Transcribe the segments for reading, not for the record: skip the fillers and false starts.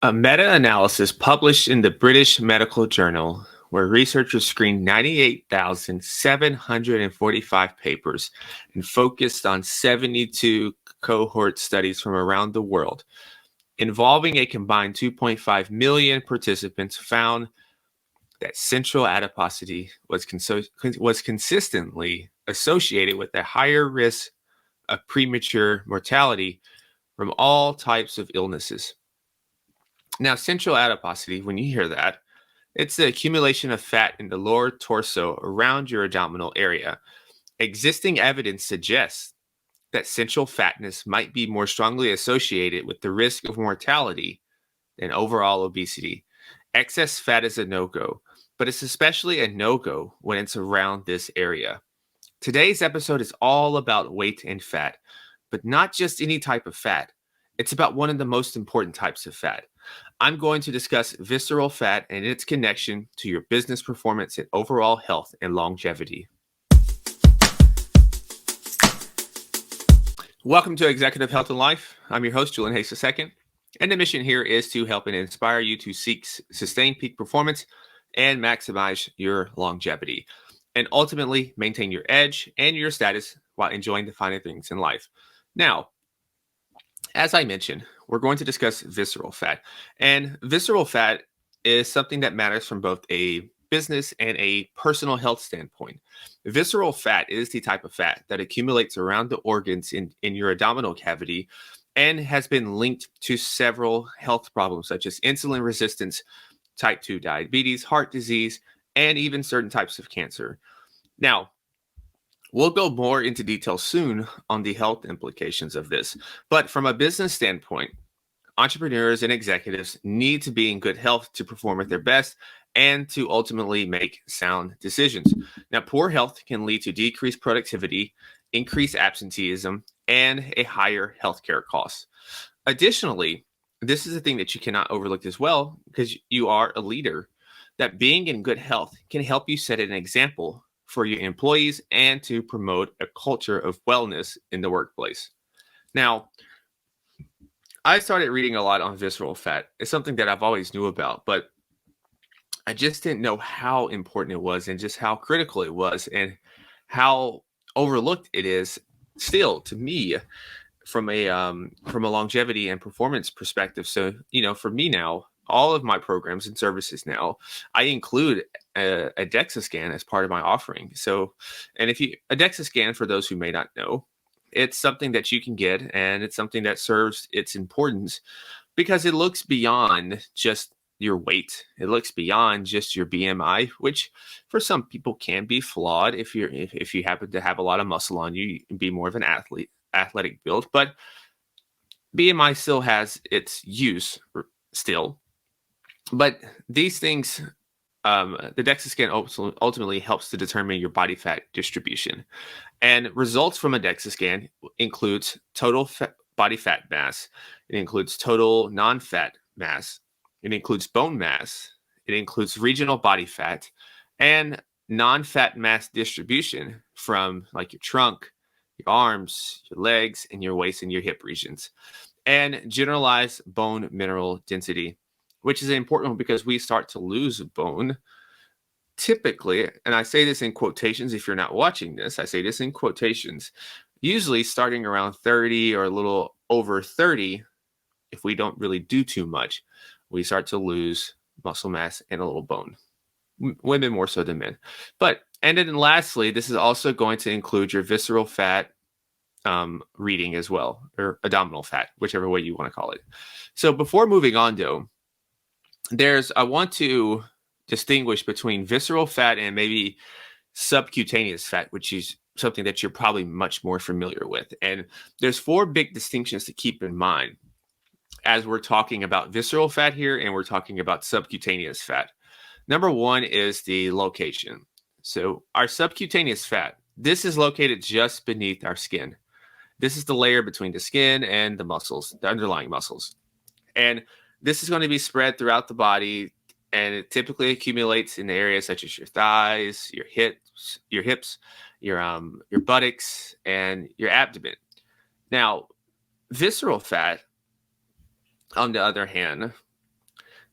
A meta-analysis published in the British Medical Journal, where researchers screened 98,745 papers and focused on 72 cohort studies from around the world, involving a combined 2.5 million participants, found that central adiposity was consistently associated with a higher risk of premature mortality from all types of illnesses. Now, central adiposity, when you hear that, it's the accumulation of fat in the lower torso around your abdominal area. Existing evidence suggests that central fatness might be more strongly associated with the risk of mortality than overall obesity. Excess fat is a no-go, but it's especially a no-go when it's around this area. Today's episode is all about weight and fat, but not just any type of fat. It's about one of the most important types of fat. I'm going to discuss visceral fat and its connection to your business performance and overall health and longevity. Welcome to Executive Health and Life. I'm your host, Julian Hayes II, and the mission here is to help and inspire you to seek sustained peak performance and maximize your longevity, and ultimately maintain your edge and your status while enjoying the finer things in life. Now, as I mentioned, we're going to discuss visceral fat. And visceral fat is something that matters from both a business and a personal health standpoint. Visceral fat is the type of fat that accumulates around the organs in your abdominal cavity and has been linked to several health problems such as insulin resistance, type 2 diabetes, heart disease, and even certain types of cancer. Now, we'll go more into detail soon on the health implications of this. But from a business standpoint, entrepreneurs and executives need to be in good health to perform at their best and to ultimately make sound decisions. Now, poor health can lead to decreased productivity, increased absenteeism, and a higher healthcare cost. Additionally, this is a thing that you cannot overlook as well, because you are a leader, that being in good health can help you set an example for your employees and to promote a culture of wellness in the workplace. Now, I started reading a lot on visceral fat. It's something that I've always knew about, but I just didn't know how important it was and just how critical it was and how overlooked it is still to me from a longevity and performance perspective. So, for me now, all of my programs and services now, I include a DEXA scan as part of my offering. So, and a DEXA scan, for those who may not know, it's something that you can get, and it's something that serves its importance because it looks beyond just your weight. It looks beyond just your BMI, which for some people can be flawed if you happen to have a lot of muscle on you, you can be more of an athletic build. But BMI still has its use still. But these things, the DEXA scan ultimately helps to determine your body fat distribution. And results from a DEXA scan includes total body fat mass. It includes total non-fat mass. It includes bone mass. It includes regional body fat and non-fat mass distribution from like your trunk, your arms, your legs, and your waist and your hip regions. And generalized bone mineral density, which is important because we start to lose bone typically, and I say this in quotations if you're not watching this, I say this in quotations, usually starting around 30 or a little over 30, if we don't really do too much, we start to lose muscle mass and a little bone. Women more so than men. And then lastly, this is also going to include your visceral fat reading as well, or abdominal fat, whichever way you want to call it. So before moving on though, I want to distinguish between visceral fat and maybe subcutaneous fat, which is something that you're probably much more familiar with. And there's 4 big distinctions to keep in mind as we're talking about visceral fat here and we're talking about subcutaneous fat. Number 1 is the location. So our subcutaneous fat, this is located just beneath our skin. This is the layer between the skin and the muscles, the underlying muscles. And this is going to be spread throughout the body, and it typically accumulates in areas such as your thighs, your hips, your buttocks, and your abdomen. Now, visceral fat, on the other hand,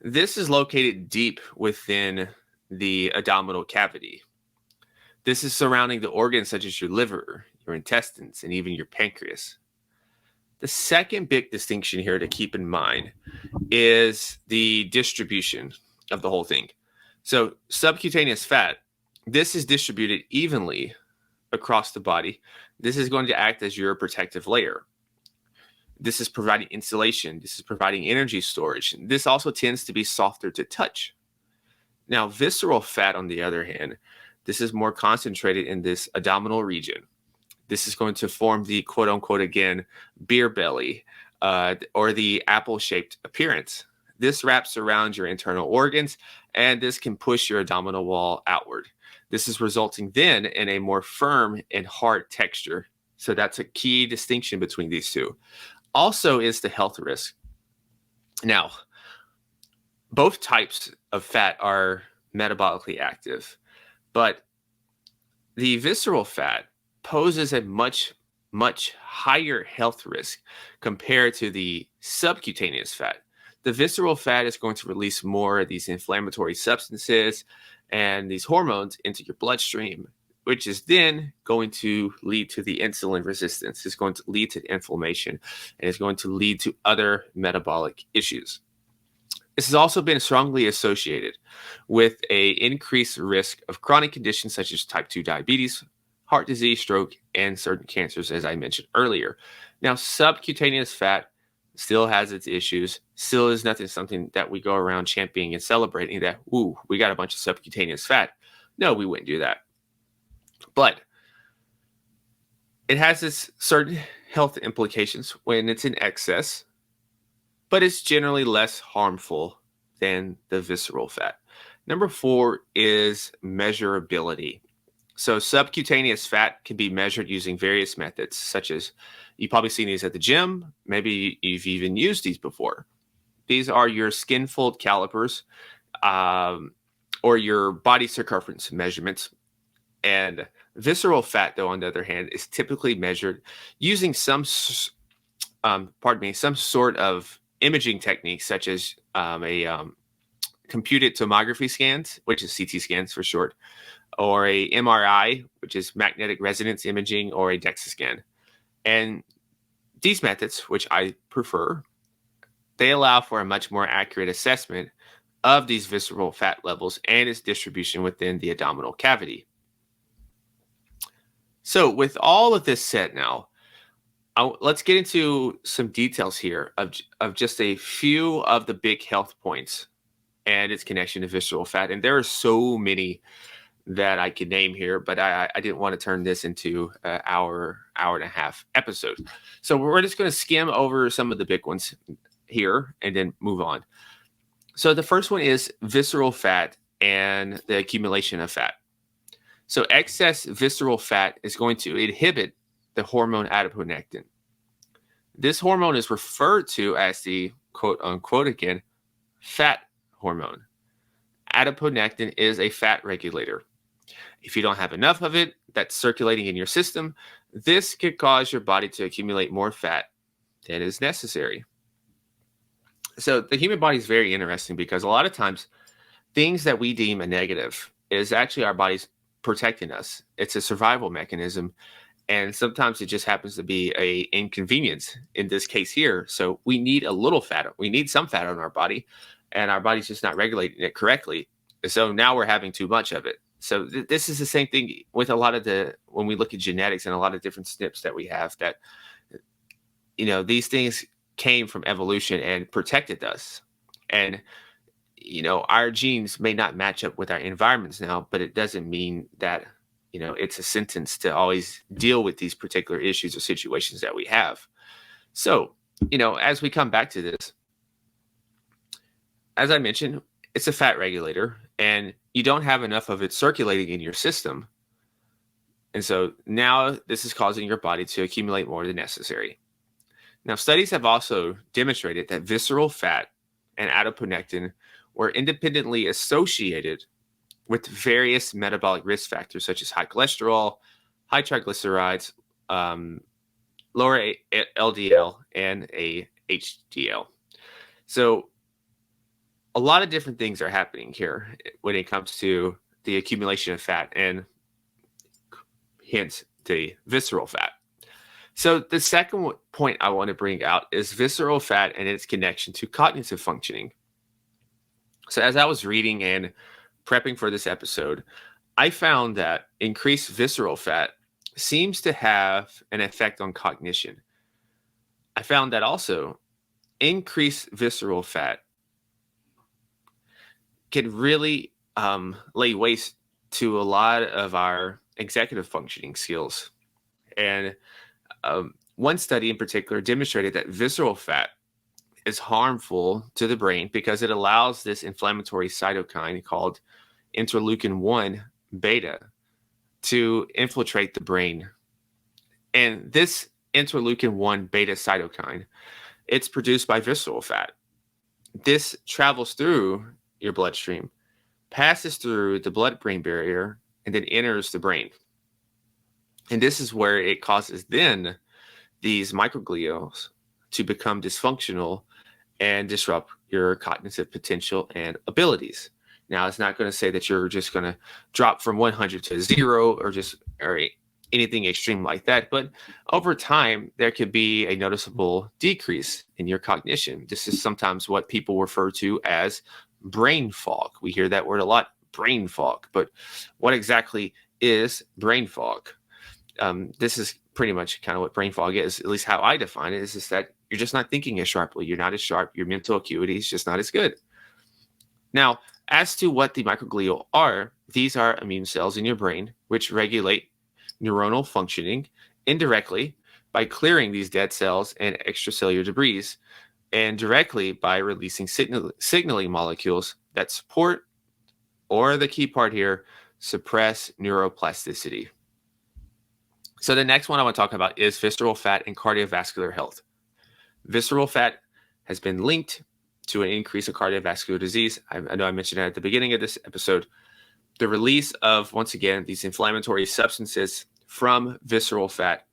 This is located deep within the abdominal cavity. This is surrounding the organs such as your liver, your intestines, and even your pancreas. The second big distinction here to keep in mind is the distribution of the whole thing. So, subcutaneous fat, this is distributed evenly across the body. This is going to act as your protective layer. This is providing insulation. This is providing energy storage. This also tends to be softer to touch. Now, visceral fat, on the other hand, this is more concentrated in this abdominal region. This is going to form the quote unquote, again, beer belly or the apple shaped appearance. This wraps around your internal organs and this can push your abdominal wall outward. This is resulting then in a more firm and hard texture. So that's a key distinction between these two. Also is the health risk. Now, both types of fat are metabolically active, but the visceral fat poses a much higher health risk compared to the subcutaneous fat. The visceral fat is going to release more of these inflammatory substances and these hormones into your bloodstream, which is then going to lead to the insulin resistance. It's going to lead to inflammation, and it's going to lead to other metabolic issues. This has also been strongly associated with an increased risk of chronic conditions such as type 2 diabetes, heart disease, stroke, and certain cancers, as I mentioned earlier. Now, subcutaneous fat still has its issues, still is something that we go around championing and celebrating that, ooh, we got a bunch of subcutaneous fat. No, we wouldn't do that. But it has its certain health implications when it's in excess, but it's generally less harmful than the visceral fat. Number 4 is measurability. So subcutaneous fat can be measured using various methods, such as you've probably seen these at the gym. Maybe you've even used these before. These are your skin fold calipers or your body circumference measurements. And visceral fat, though, on the other hand, is typically measured using some sort of imaging technique, such as a computed tomography scans, which is CT scans for short, or a MRI, which is magnetic resonance imaging, or a DEXA scan. And these methods, which I prefer, they allow for a much more accurate assessment of these visceral fat levels and its distribution within the abdominal cavity. So with all of this said now, let's get into some details here of just a few of the big health points and its connection to visceral fat. And there are so many that I could name here, but I didn't want to turn this into an hour and a half episode. So we're just going to skim over some of the big ones here and then move on. So the first one is visceral fat and the accumulation of fat. So excess visceral fat is going to inhibit the hormone adiponectin. This hormone is referred to as the quote unquote, again, fat hormone. Adiponectin is a fat regulator. If you don't have enough of it that's circulating in your system, this could cause your body to accumulate more fat than is necessary. So the human body is very interesting because a lot of times things that we deem a negative is actually our body's protecting us. It's a survival mechanism. And sometimes it just happens to be a inconvenience in this case here. So we need a little fat. We need some fat on our body, and our body's just not regulating it correctly. So now we're having too much of it. So this is the same thing with a lot of when we look at genetics and a lot of different SNPs that we have, that, these things came from evolution and protected us. And, our genes may not match up with our environments now, but it doesn't mean that, it's a sentence to always deal with these particular issues or situations that we have. So, as we come back to this, as I mentioned, it's a fat regulator and you don't have enough of it circulating in your system. And so now this is causing your body to accumulate more than necessary. Now, studies have also demonstrated that visceral fat and adiponectin were independently associated with various metabolic risk factors, such as high cholesterol, high triglycerides, lower LDL, and a HDL. So a lot of different things are happening here when it comes to the accumulation of fat and hence the visceral fat. So the second point I want to bring out is visceral fat and its connection to cognitive functioning. So as I was reading and prepping for this episode, I found that increased visceral fat seems to have an effect on cognition. I found that also increased visceral fat can really lay waste to a lot of our executive functioning skills. And one study in particular demonstrated that visceral fat is harmful to the brain because it allows this inflammatory cytokine called interleukin 1 beta to infiltrate the brain. And this interleukin 1 beta cytokine, it's produced by visceral fat. This travels through your bloodstream, passes through the blood-brain barrier, and then enters the brain. And this is where it causes then these microglials to become dysfunctional and disrupt your cognitive potential and abilities. Now, it's not going to say that you're just going to drop from 100 to 0 or anything extreme like that. But over time, there could be a noticeable decrease in your cognition. This is sometimes what people refer to as brain fog. We hear that word a lot, brain fog. But what exactly is brain fog? This is pretty much kind of what brain fog is, at least how I define it, is just that you're just not thinking as sharply. You're not as sharp. Your mental acuity is just not as good. Now, as to what the microglia are, these are immune cells in your brain which regulate neuronal functioning indirectly by clearing these dead cells and extracellular debris, and directly by releasing signaling molecules that support, or the key part here, suppress neuroplasticity. So the next one I want to talk about is visceral fat and cardiovascular health. Visceral fat has been linked to an increase in cardiovascular disease. I know I mentioned that at the beginning of this episode. The release of, once again, these inflammatory substances from visceral fat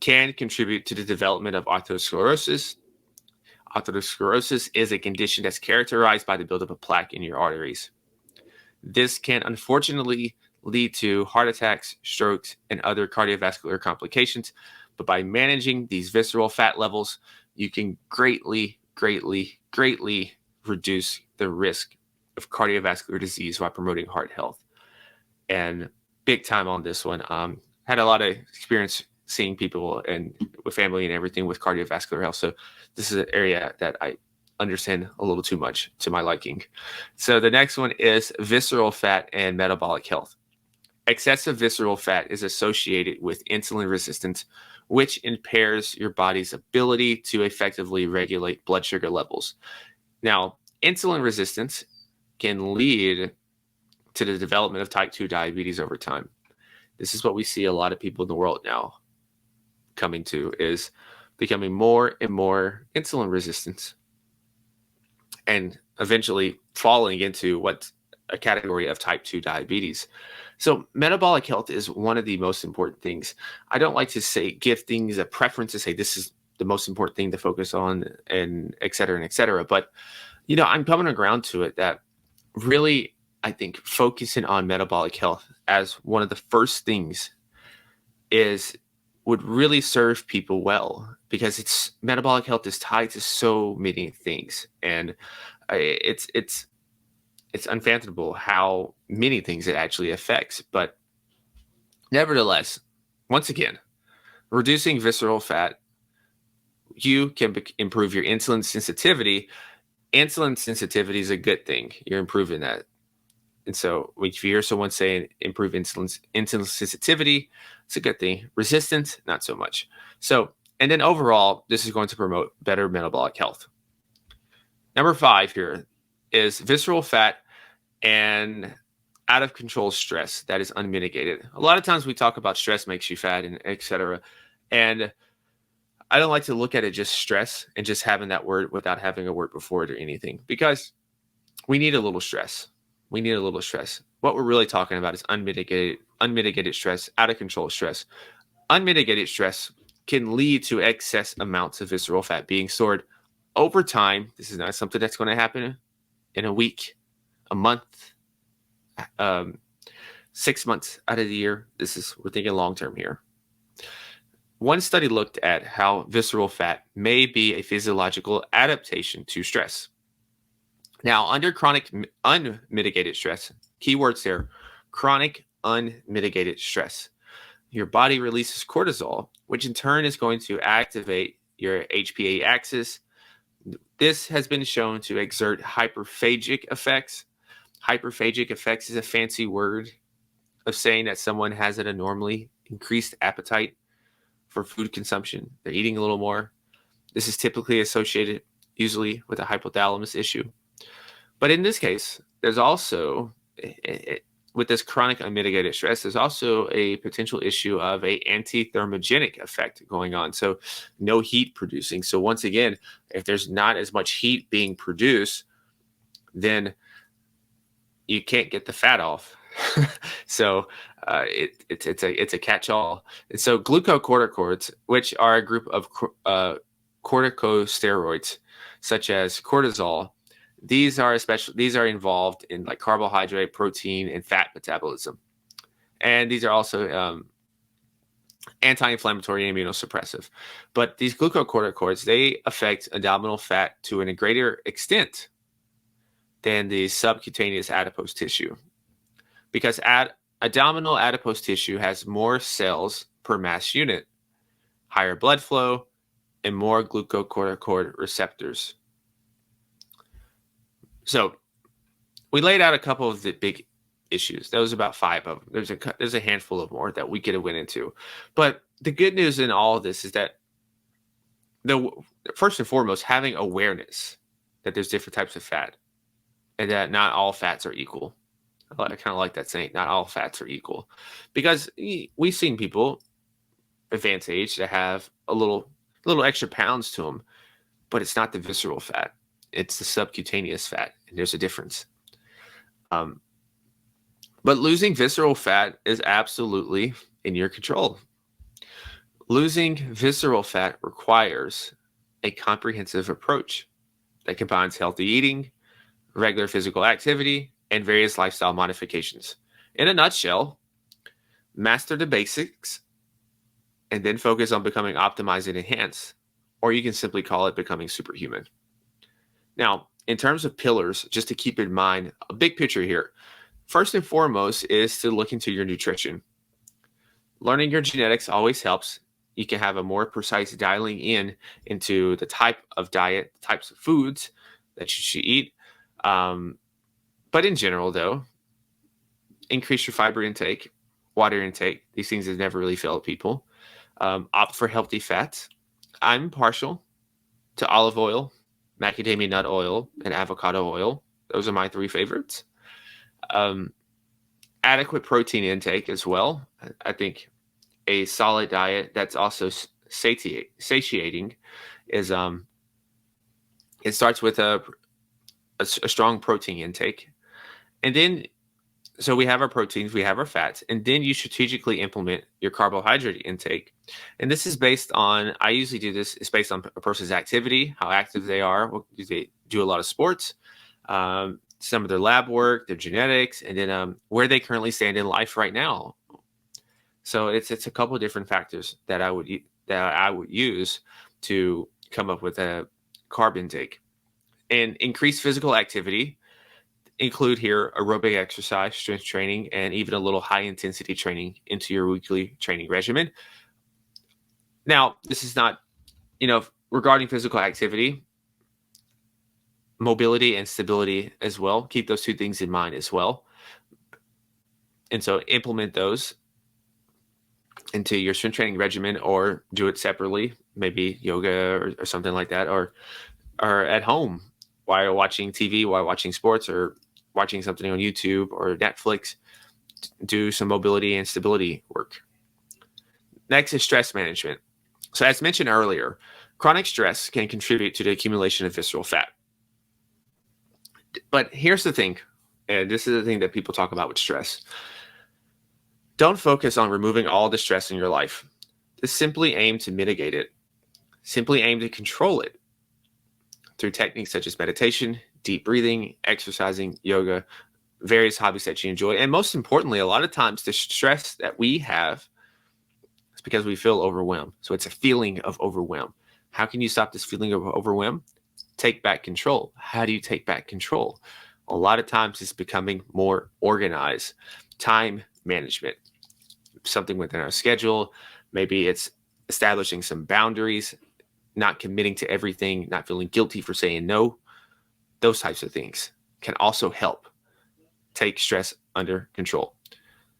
can contribute to the development of atherosclerosis. Atherosclerosis is a condition that's characterized by the buildup of plaque in your arteries. This can unfortunately lead to heart attacks, strokes, and other cardiovascular complications. But by managing these visceral fat levels, you can greatly reduce the risk of cardiovascular disease while promoting heart health. And big time on this one. Had a lot of experience seeing people and with family and everything with cardiovascular health. So this is an area that I understand a little too much to my liking. So the next one is visceral fat and metabolic health. Excessive visceral fat is associated with insulin resistance, which impairs your body's ability to effectively regulate blood sugar levels. Now, insulin resistance can lead to the development of type 2 diabetes over time. This is what we see a lot of people in the world now coming to, is becoming more and more insulin resistant and eventually falling into what's a category of type 2 diabetes. So metabolic health is one of the most important things. I don't like to give things a preference to say this is the most important thing to focus on and et cetera and et cetera. But, I'm coming around to it that really, I think focusing on metabolic health as one of the first things would really serve people well, because metabolic health is tied to so many things. And it's unfathomable how many things it actually affects. But nevertheless, once again, reducing visceral fat, you can improve your insulin sensitivity. Insulin sensitivity is a good thing. You're improving that. And so if you hear someone saying improve insulin sensitivity, it's a good thing. Resistance, not so much. So, and then overall, this is going to promote better metabolic health. Number 5 here is visceral fat and out of control stress that is unmitigated. A lot of times we talk about stress makes you fat and etc. And I don't like to look at it just stress and just having that word without having a word before it or anything, because we need a little stress. We need a little stress. What we're really talking about is unmitigated stress, out of control stress. Unmitigated stress can lead to excess amounts of visceral fat being stored over time. This is not something that's going to happen in a week, a month, 6 months out of the year. We're thinking long term here. One study looked at how visceral fat may be a physiological adaptation to stress. Now, under chronic unmitigated stress, keywords there, chronic unmitigated stress, your body releases cortisol, which in turn is going to activate your HPA axis. This has been shown to exert hyperphagic effects. Hyperphagic effects is a fancy word of saying that someone has an abnormally increased appetite for food consumption. They're eating a little more. This is typically associated usually with a hypothalamus issue. But in this case, there's also, with this chronic unmitigated stress, there's also a potential issue of a antithermogenic effect going on. So no heat producing. So once again, if there's not as much heat being produced, then you can't get the fat off. So it's a catch-all. And so glucocorticoids, which are a group of corticosteroids, such as cortisol, these are involved in like carbohydrate, protein, and fat metabolism. And these are also anti-inflammatory and immunosuppressive. But these glucocorticoids, they affect abdominal fat to a greater extent than the subcutaneous adipose tissue, because abdominal adipose tissue has more cells per mass unit, higher blood flow, and more glucocorticoid receptors. So we laid out a couple of the big issues. That was about 5 of them. There's a handful of more that we could have went into. But the good news in all of this is that first and foremost, having awareness that there's different types of fat and that not all fats are equal. I kind of like that saying, not all fats are equal, because we've seen people advanced age that have a little extra pounds to them, but it's not the visceral fat. It's the subcutaneous fat, and there's a difference. But losing visceral fat is absolutely in your control. Losing visceral fat requires a comprehensive approach that combines healthy eating, regular physical activity, and various lifestyle modifications. In a nutshell, master the basics and then focus on becoming optimized and enhanced, or you can simply call it becoming superhuman. Now, in terms of pillars, just to keep in mind, a big picture here. First and foremost is to look into your nutrition. Learning your genetics always helps. You can have a more precise dialing into the type of diet, types of foods that you should eat. But in general, though, increase your fiber intake, water intake. These things have never really failed people. Opt for healthy fats. I'm partial to olive oil, macadamia nut oil, and avocado oil. Those are my 3 favorites. Adequate protein intake as well. I think a solid diet that's also satiating is it starts with a strong protein intake. And then, so we have our proteins, we have our fats, and then you strategically implement your carbohydrate intake. And this is based on, I usually do this, it's based on a person's activity, how active they are, do they do a lot of sports, some of their lab work, their genetics, and then where they currently stand in life right now. So it's a couple of different factors that I would use to come up with a carb intake. And increased physical activity include here aerobic exercise, strength training, and even a little high intensity training into your weekly training regimen. Now, this is not, regarding physical activity, mobility and stability as well. Keep those 2 things in mind as well. And so implement those into your strength training regimen, or do it separately, maybe yoga or something like that, or at home while watching TV, while watching sports, or watching something on YouTube or Netflix. Do some mobility and stability work. Next is stress management. So as mentioned earlier, chronic stress can contribute to the accumulation of visceral fat. But here's the thing, and this is the thing that people talk about with stress. Don't focus on removing all the stress in your life. Just simply aim to mitigate it. Simply aim to control it through techniques such as meditation, deep breathing, exercising, yoga, various hobbies that you enjoy. And most importantly, a lot of times the stress that we have is because we feel overwhelmed. So it's a feeling of overwhelm. How can you stop this feeling of overwhelm? Take back control. How do you take back control? A lot of times it's becoming more organized. Time management, something within our schedule. Maybe it's establishing some boundaries, not committing to everything, not feeling guilty for saying no. Those types of things can also help take stress under control.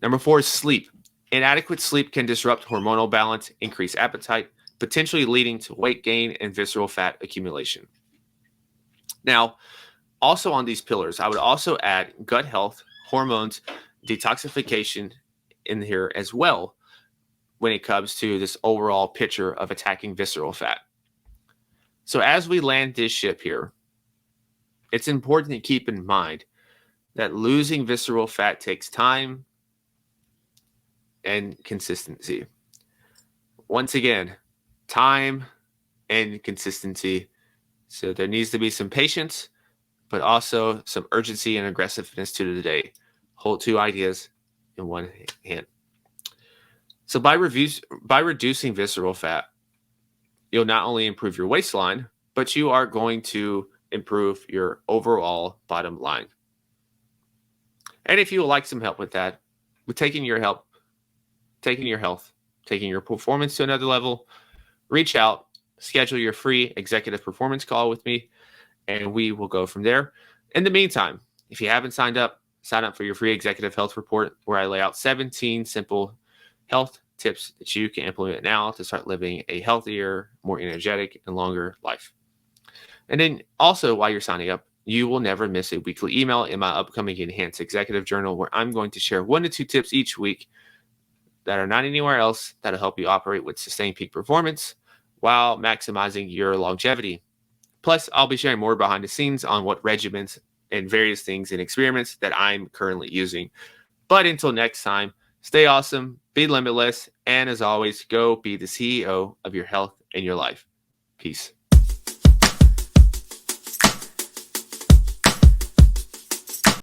Number 4 is sleep. Inadequate sleep can disrupt hormonal balance, increase appetite, potentially leading to weight gain and visceral fat accumulation. Now, also on these pillars, I would also add gut health, hormones, detoxification in here as well when it comes to this overall picture of attacking visceral fat. So as we land this ship here, it's important to keep in mind that losing visceral fat takes time and consistency. Once again, time and consistency. So there needs to be some patience, but also some urgency and aggressiveness to the day. Hold two ideas in one hand. So by reducing visceral fat, you'll not only improve your waistline, but you are going to improve your overall bottom line. And if you would like some help with that, with taking your health, taking your performance to another level, reach out, schedule your free executive performance call with me, and we will go from there. In the meantime, if you haven't signed up, sign up for your free executive health report where I lay out 17 simple health tips that you can implement now to start living a healthier, more energetic, and longer life. And then also, while you're signing up, you will never miss a weekly email in my upcoming Enhanced Executive Journal where I'm going to share 1 to 2 tips each week that are not anywhere else that'll help you operate with sustained peak performance while maximizing your longevity. Plus, I'll be sharing more behind the scenes on what regimens and various things and experiments that I'm currently using. But until next time, stay awesome, be limitless, and as always, go be the CEO of your health and your life. Peace.